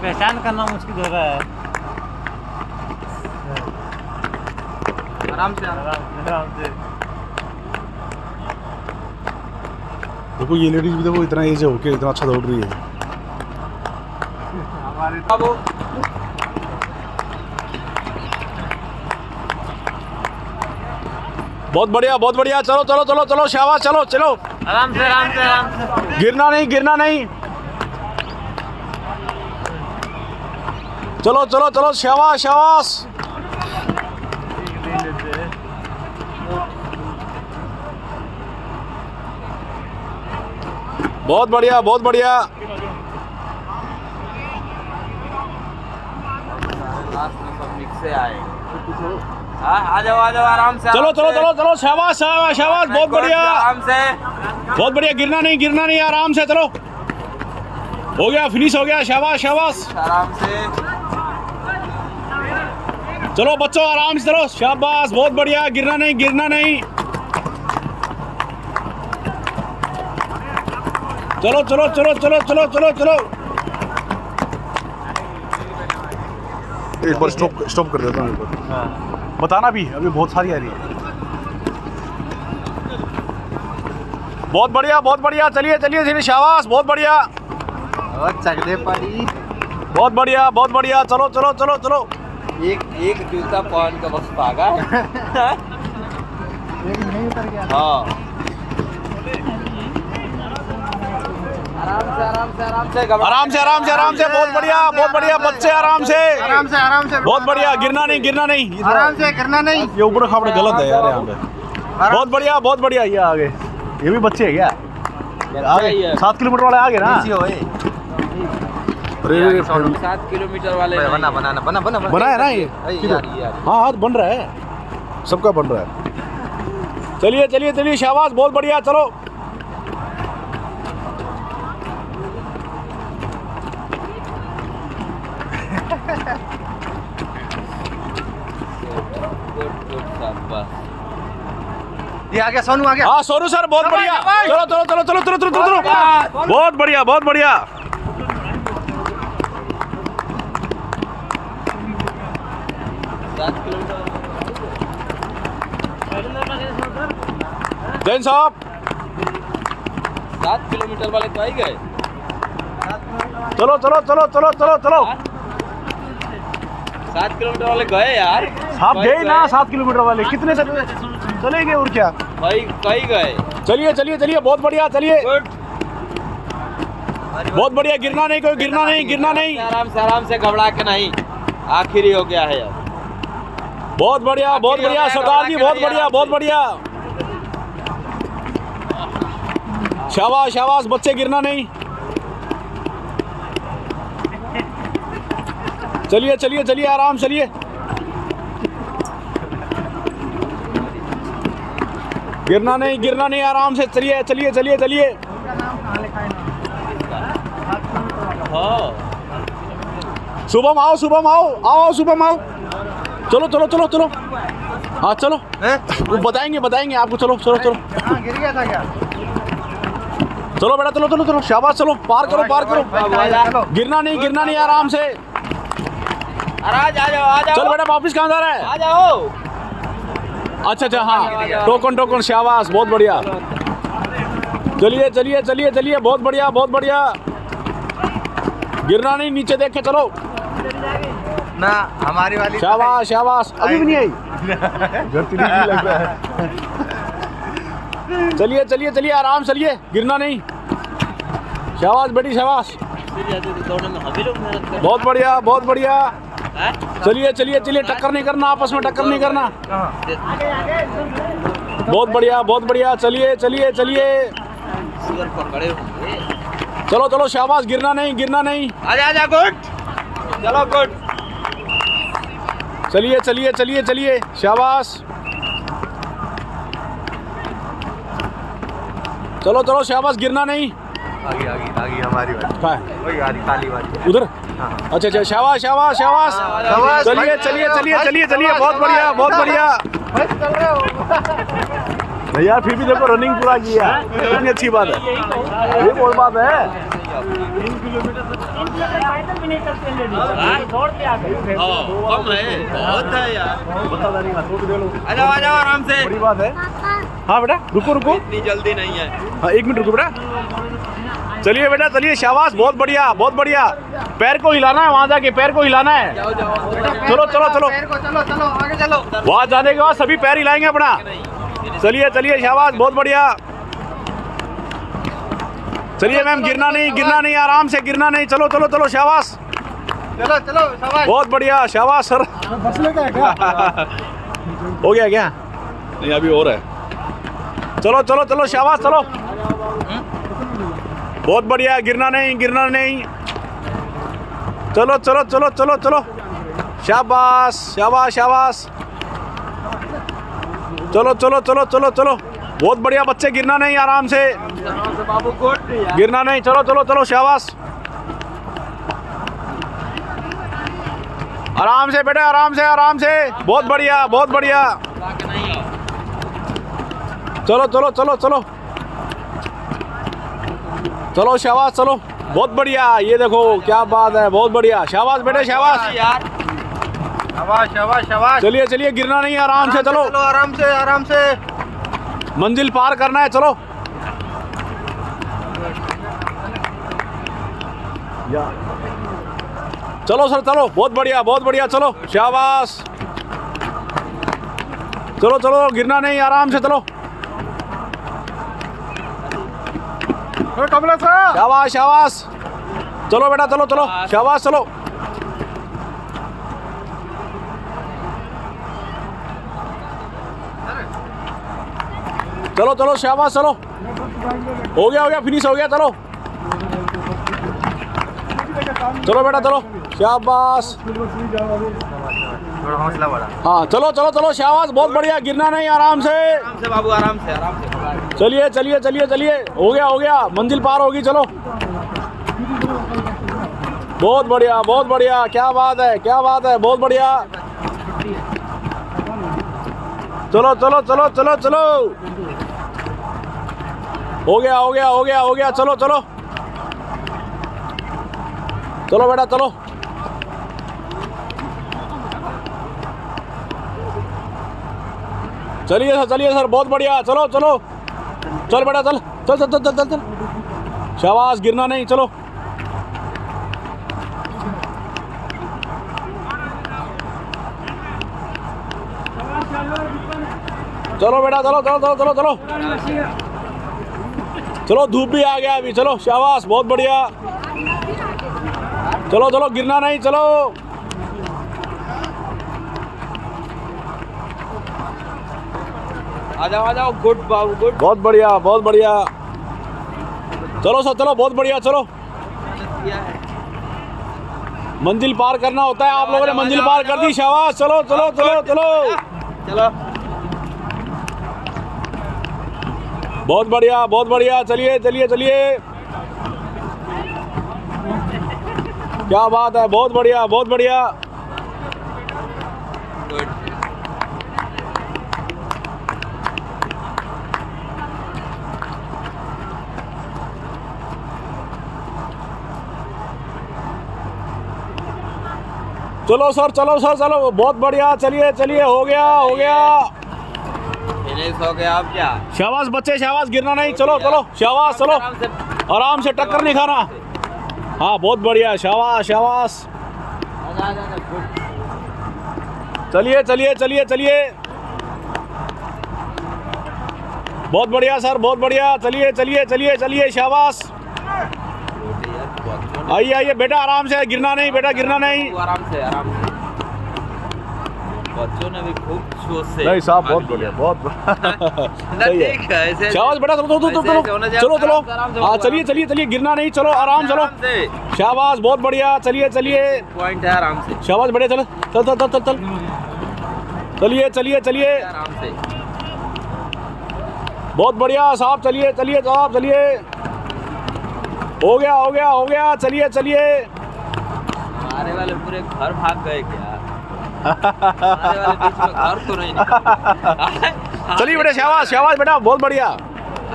पहचान करना मुश्किल हो रहा है। आराम से आराम से। देखो ये लेडीज भी देखो इतना एज हो के इतना अच्छा दौड़ रही है। बहुत बढ़िया चलो चलो चलो चलो शाबाश चलो चलो आराम से आराम से आराम से। गिरना नहीं चलो चलो चलो शाबाश शाबाश बहुत बढ़िया आ जाओ आराम से। चलो चलो चलो चलो शाबाश शाबाश शाबाश बहुत बढ़िया आराम से। बहुत बढ़िया गिरना नहीं आराम से चलो हो गया फिनिश हो गया शाबाश शाबाश आराम से चलो बच्चों आराम से चलो शाबाश बहुत बढ़िया गिरना नहीं चलो चलो चलो चलो चलो चलो चलो एक बार स्टॉप कर देता हूँ एक बार बताना भी अभी बहुत सारी आ रही है। बहुत बढ़िया चलिए शाबाश बहुत बढ़िया और चगले पड़ी। बहुत बढ़िया चलो चलो चलो चलो एक जूता पहन का बस भागा है। हाँ आराम से बहुत बढ़िया बच्चे आराम से बहुत बढ़िया गिरना नहीं आराम से करना नहीं। ये ऊपर खापड़े गलत है यार यहाँ पे। बहुत बढ़िया ये आगे ये भी बच्चे है क्या आगे 7 किलोमीटर वाले आगे ना 7 किलोमीटर वाले बना है ना ये हाँ बन रहा है सबका बन रहा है। चलिए शाबाश बहुत बढ़िया चलो ये आ गया सोनू आ गया। हाँ सोनू सर बहुत बढ़िया चलो बहुत बढ़िया जैन साहब 7 किलोमीटर वाले तो आ ही गए। चलो 7 किलोमीटर वाले गए यार। आप गए ना 7 किलोमीटर वाले कितने चलेंगे और क्या भाई कहीं गए। चलिए बहुत बढ़िया चलिए गुड बहुत बढ़िया गिरना नहीं आराम से घबरा के नहीं आखिरी हो गया है यार। बहुत बढ़िया सरदार जी बहुत बढ़िया शाबाश बच्चे गिरना नहीं चलिए आराम चलिए गिरना नहीं आराम से चलिए शुभम आओ चलो हाँ चलो वो बताएंगे आपको चलो गिर गया था क्या। चलो बेटा चलो शाबाश चलो पार करो गिरना नहीं आराम से आ जाओ चल बेटा वापिस कहाँ जा रहा है आ जाओ। अच्छा हाँ टोकन शाबाश बहुत बढ़िया चलिए बहुत बढ़िया गिरना नहीं नीचे देख के चलो ना हमारी वाली शाबाश अभी भी नहीं आई लग रहा है चलिए आराम चलिए गिरना नहीं शाबाश बेटी शाबाश बहुत बढ़िया चलिए टक्कर नहीं करना आपस में टक्कर नहीं करना बहुत बढ़िया चलिए चलो शाबाश गिरना नहीं आजा गुड चलो गुड चलिए शाबाश चलो शाबाश गिरना नहीं आगे हमारी वाली काली वाली उधर अच्छा शाबाश चलिए बहुत बढ़िया यार फिर भी देखो रनिंग पूरा किया कितनी अच्छी बात है ये बहुत बात है कम है, बहुत है यार। आ जाओ आराम से। बड़ी बात है। हाँ बेटा रुको रुको, इतनी जल्दी नहीं है। हाँ 1 मिनट रुको बेटा। चलिए बेटा चलिए, शाबाश, बहुत बढ़िया बहुत बढ़िया। पैर को हिलाना है, वहाँ जाके पैर को हिलाना है। जाओ चलो चलो चलो, चलो आगे चलो। वहाँ जाने के बाद सभी पैर हिलाएंगे अपना। चलिए चलिए, शाबाश, बहुत बढ़िया। चलिए मैम, गिरना नहीं, आराम से, गिरना नहीं। चलो चलो चलो, शाबाश, चलो शाबाश। बहुत बढ़िया, शाबाश सर। हो गया क्या? नहीं अभी हो रहा है। चलो चलो चलो, शाबाश, चलो, बहुत बढ़िया। गिरना नहीं। चलो चलो चलो चलो चलो, शाबाश शाबाश शाबाश। चलो चलो चलो चलो चलो, बहुत बढ़िया बच्चे, गिरना नहीं, आराम से, बाबू कोट गिरना नहीं। चलो चलो चलो, शाबाश, आराम से बेटे, आराम से, बहुत बढ़िया बहुत बढ़िया। चलो चलो चलो चलो चलो, शाबाश, चलो, बहुत बढ़िया। ये देखो क्या बात है, बहुत बढ़िया, शाबाश बेटे, शाबाश यार, शाबाश। चलिए चलिए, गिरना नहीं, आराम से चलो, आराम से। मंजिल पार करना है। चलो चलो सर, चलो, बहुत बढ़िया, चलो, शाबाश। चलो चलो, गिरना नहीं, आराम से चलो, कमला सर, शाबाश शाबाश। चलो बेटा, चलो चलो, शाबाश, चलो, चलो चलो, शाबाश, चलो, हो गया, फिनिश हो गया। चलो चलो बेटा, चलो, शाबाश, थोड़ा हौसला बढ़ा। हाँ, चलो चलो चलो, शाबाश, बहुत बढ़िया, गिरना नहीं, आराम से। बाबू, आराम से। चलिए चलिए चलिए चलिए, हो गया, मंजिल पार होगी। चलो, बहुत बढ़िया, क्या बात है, बहुत बढ़िया। चलो चलो चलो चलो चलो, हो गया। चलो चलो चलो बेटा, चलो, चलिए सर, बहुत बढ़िया। चलो चलो चल बेटा, चल, शाबाश, गिरना नहीं। चलो चलो बेटा, चलो, चलो, धूप भी आ गया अभी। चलो, शाबाश, बहुत बढ़िया। चलो, गिरना नहीं। चलो, आ जाओ। गुड बाबू, गुड। बहुत बढ़िया। चलो सर, चलो, बहुत बढ़िया। चलो, मंजिल पार करना होता है, आप लोगों ने मंजिल पार कर दी, शाबाश। चलो चलो चलो चलो, बहुत बढ़िया। चलिए, क्या बात है, बहुत बढ़िया। चलो सर, चलो, बहुत बढ़िया। चलिए, हो गया। फिनिश हो गया। अब क्या? शाबाश बच्चे, शाबाश, गिरना नहीं। चलो, शाबाश, चलो, आराम से, टक्कर नहीं खाना। हाँ, बहुत बढ़िया, शाबाश। चलिए, बहुत बढ़िया सर, बहुत बढ़िया। चलिए, शाबाश। आइए बेटा, आराम से, गिरना नहीं बेटा, आराम से। बच्चों ने भी खूब सोच से। नहीं साहब, बहुत बढ़िया, बहुत सही है। शाबाश बेटा, चलो। हाँ, चलिए, गिरना नहीं। चलो, आराम, चलो, शाबाश, बहुत बढ़िया। चलिए, पॉइंट है, आराम से। शाबाश बेटे, चल। चलिए, आराम से। बहुत बढ़िया साहब। चलिए साहब, चलिए, हो गया। चलिए। हमारे वाले पूरे घर भाग गए क्या? हमारे वाले बीच में घर तो नहीं निकला। चलिए बेटा, शाबाश बेटा, बहुत बढ़िया।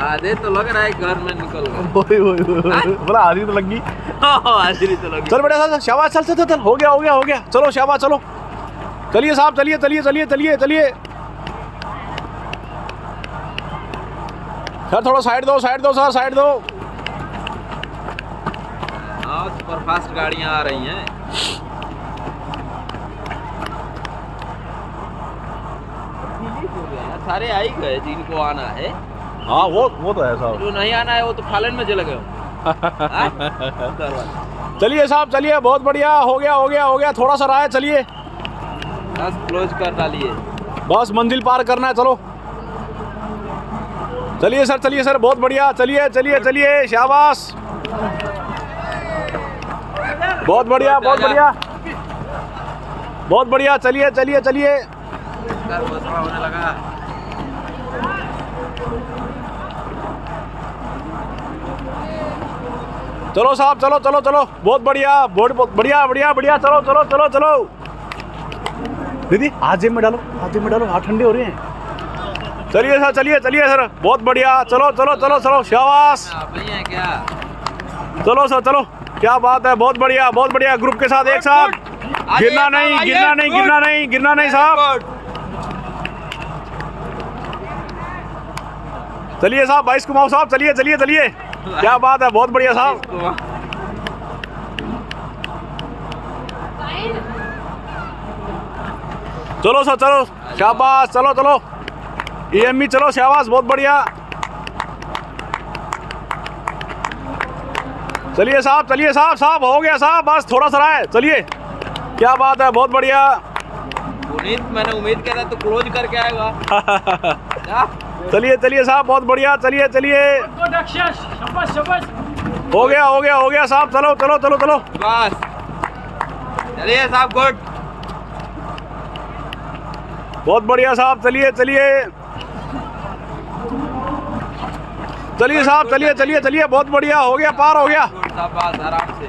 आधे तो लग रहा है घर में निकल गए। बोला आधी तो लगी। हाजिरी तो लगी। चल बेटा चल शाबाश चल चल चल हो गया चलो शाबाश चलो चलिए साहब चलिए सर थोड़ा साइड दो सर साइड दो। हाँ सुपर फास्ट गाड़ियाँ आ रही हैं। सारे आ ही गए जिनको आना है। हाँ वो तो है साहब। जो नहीं आना है वो तो फालन में चले गए। चलिए साहब चलिए बहुत बढ़िया हो गया थोड़ा सा रहा है चलिए बस क्लोज कर डालिए बस मंजिल पार करना है चलो चलिए सर बहुत बढ़िया चलिए शाबाश बहुत बढ़िया चलिए होने लगा। चलो साहब चलो बहुत बढ़िया चलो दीदी हाथ जेब में डालो हाथ ठंडे हो रहे हैं। चलिए सर बहुत बढ़िया चलो शाबाश है क्या? चलो सर चलो क्या बात है बहुत बढ़िया ग्रुप के साथ एक साथ गिरना नहीं साहब। चलिए साहब 22 कुमाऊं साहब चलिए क्या बात है बहुत बढ़िया साहब। चलो सर चलो शाबाश चलो EMI चलो शाबाश बहुत बढ़िया। चलिए साहब हो गया साहब बस थोड़ा सा रहा है चलिए क्या बात है बहुत बढ़िया। मैंने उम्मीद किया था तो क्लोज करके आएगा। चलिए साहब बहुत बढ़िया चलिए हो गया साहब चलो बस चलिए साहब गुड बहुत बढ़िया साहब चलिए साहब चलिए बहुत बढ़िया हो गया पार हो गया। बस आराम से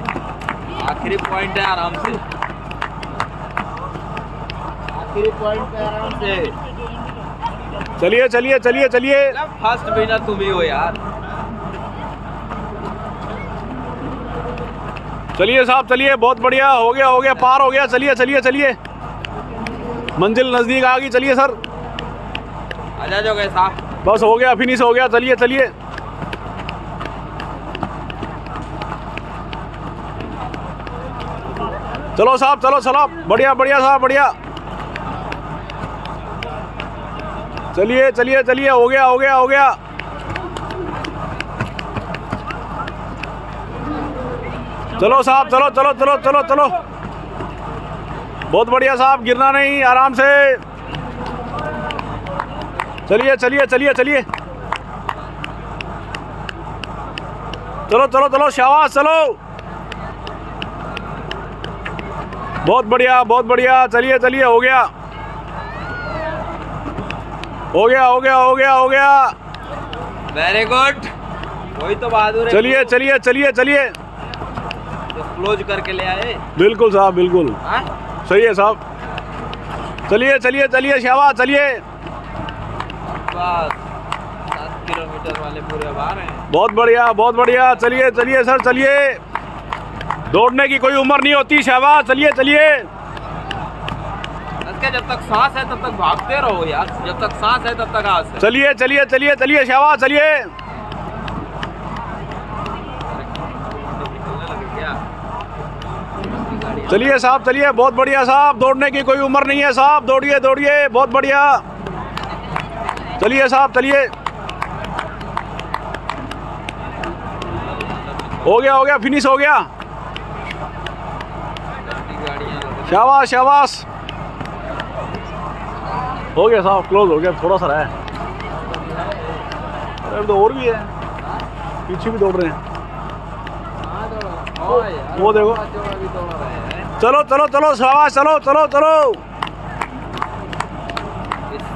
आखिरी पॉइंट है आराम से चलिए फर्स्ट विनर तुम ही हो यार। चलिए साहब बहुत बढ़िया हो गया पार हो गया चलिए मंजिल नजदीक आ गई चलिए सर आजा जो गए साहब बस हो गया फिनिश हो गया चलिए चलो साहब चलो बढ़िया साहब बढ़िया चलिए हो गया चलो साहब चलो बहुत बढ़िया साहब गिरना नहीं आराम से चलिए चलो शाबाश चलो बहुत बढ़िया चलिए हो गया वेरी गुड वही तो बहादुर है। चलिए तो क्लोज करके ले आए बिल्कुल साहब बिल्कुल सही है साहब चलिए शाबाश चलिए बस 7 किलोमीटर वाले पूरे अब आ रहे हैं। बहुत बढ़िया चलिए सर चलिए दौड़ने की कोई उम्र नहीं होती शाबाश चलिए जब तक सांस है तब तक भागते रहो यार जब तक सांस है तब तक आस है। चलिए शाबाश चलिए साहब बहुत बढ़िया साहब दौड़ने की कोई उम्र नहीं है साहब दौड़िए बहुत बढ़िया चलिए साहब हो गया फिनिश हो गया शाबाश हो गया साहब क्लोज हो गया थोड़ा सा रहा है अरे तो और भी है पीछे भी दौड़ रहे हैं वो देखो चलो शाबाश चलो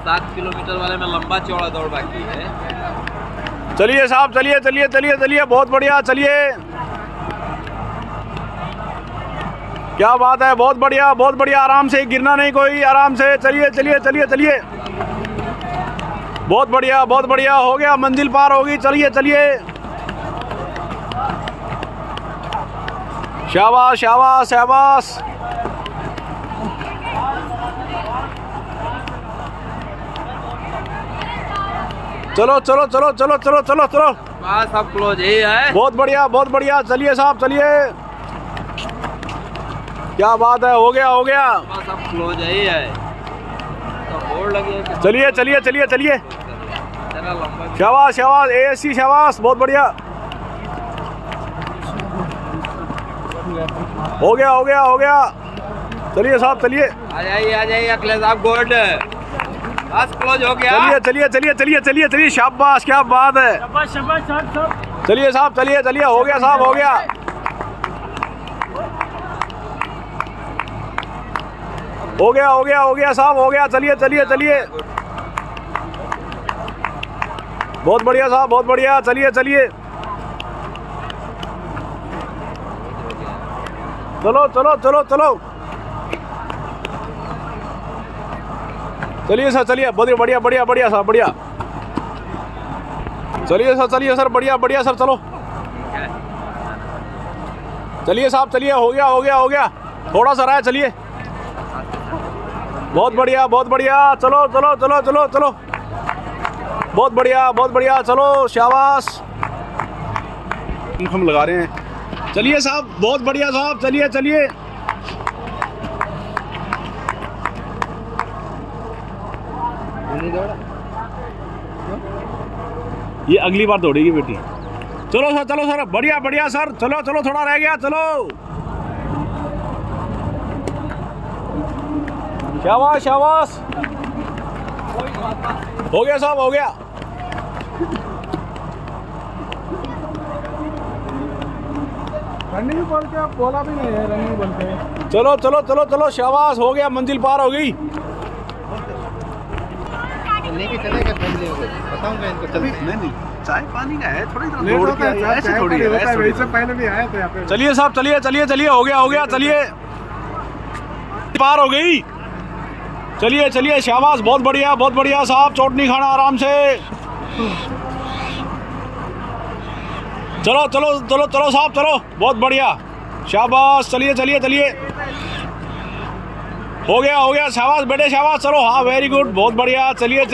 7 किलोमीटर वाले में लंबा चौड़ा दौड़ बाकी है। चलिए साहब चलिए बहुत बढ़िया चलिए क्या बात है बहुत बढ़िया आराम से गिरना नहीं कोई आराम से चलिए बहुत बढ़िया हो गया, मंजिल पार होगी। चलिए चलिए, शाबाश शाबाश शाबाश। चलो चलो चलो चलो चलो चलो चलो, बस अब क्लोज यही है। बहुत बढ़िया। चलिए साहब चलिए, क्या बात है, हो गया हो गया। बस अब क्लोज यही है। तो बोर्ड लगी है। चलिए चलिए चलिए चलिए, चला लंबा। शाबाश शाबाश ASC शाबाश, बहुत बढ़िया। हो गया। चलिए साहब चलिए, आ जाइए अखिलेश साहब, गोल्ड बस क्लोज हो गया। चलिए शाबाश, क्या बात है। चलिए साहब चलिए, हो गया साहब, हो गया। साहब, हो गया। चलिए बहुत बढ़िया साहब, बहुत बढ़िया। चलिए चलो चलिए सर, चलिए बढ़िया साहब, बढ़िया। चलिए सर, बढ़िया सर, चलो। चलिए साहब चलिए, हो गया। थोड़ा सा रहा है, चलिए। बहुत बढ़िया। चलो। बहुत बढ़िया, चलो शाबाश। हम लगा रहे हैं। चलिए साहब, बहुत बढ़िया साहब, चलिए। ये अगली बार दौड़ेगी बेटी। चलो सर, बढ़िया सर, चलो थोड़ा रह गया, चलो। शाबाश। हो गया साहब, हो गया। रनिंग बोल के आप बोला भी नहीं है, रनिंग बोलते हैं। चलो शाबाश, हो गया, मंजिल पार हो गई। लेके चलेगा फैमिली को, बताऊंगा इनको। चल नहीं, चाय पानी का है, थोड़ी दौड़ के ऐसे थोड़ी है, वैसे पहले भी आए थे यहाँ पे। चलिए साहब चलिए, हो गया, चलिए। पार हो गई। चलिए शाबाश, बहुत बढ़िया साहब, चोट नहीं खाना, आराम से। चलो साहब, चलो, बहुत बढ़िया, शाबाश। चलिए। हो गया, शाबाश बेटे, शाबाश। चलो, हाँ, वेरी गुड, बहुत बढ़िया। चलिए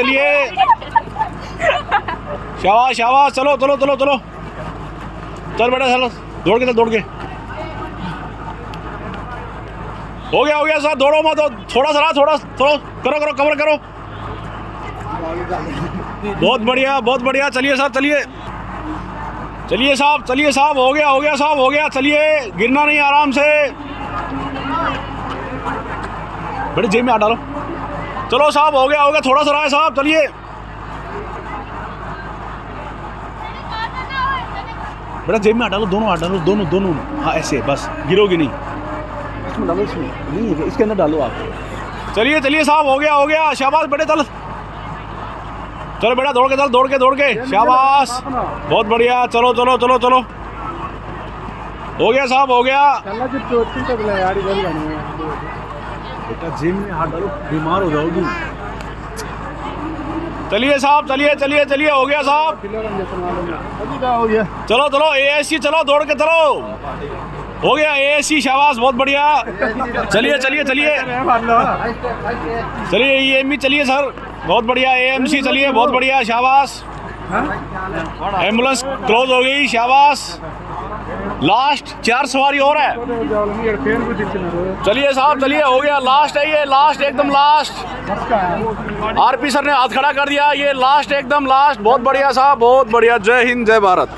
शाबाश। चलो। चल बेटा, चलो, दौड़ के। हो गया सर, दौड़ो मत, थोड़ा सा रहा, थोड़ा करो, कवर करो। बहुत बढ़िया। चलिए सर, चलिए साहब, हो गया साहब, हो गया। चलिए, गिरना नहीं, आराम से। बेटे जेब में हाथ डालो। चलो साहब, हो गया, थोड़ा सा रहा है साहब, चलिए। बेटा जेब में हाथ डालो, दोनों हाथ डालो, दोनों। हाँ, ऐसे बस, गिरोगी नहीं। इसमें डालो, इसमें नहीं है, इसके अंदर डालो आप। चलिए साहब, हो गया। शाबाश बेटे, चल बेटा, दौड़ के। शाबाश, बहुत बढ़िया। चलो। हो गया साहब, हो गया। बेटा जिम में हाथ डालो, बीमार हो जाओगी। चलिए साहब, चलिए, हो गया साहब। चलो ASC, चलो, दौड़ के चलो। हो गया ASC, शाबाश, बहुत बढ़िया। चलिए EME, चलिए सर, बहुत बढ़िया। AMC, चलिए, बहुत बढ़िया, शाबाश। एम्बुलेंस क्लोज हो गई, शाबाश। लास्ट 4 सवारी और है। चलिए साहब, चलिए, हो गया, लास्ट है ये, लास्ट, एकदम लास्ट। RP सर ने हाथ खड़ा कर दिया, ये लास्ट, एकदम लास्ट। बहुत बढ़िया साहब, बहुत बढ़िया। जय हिंद, जय भारत।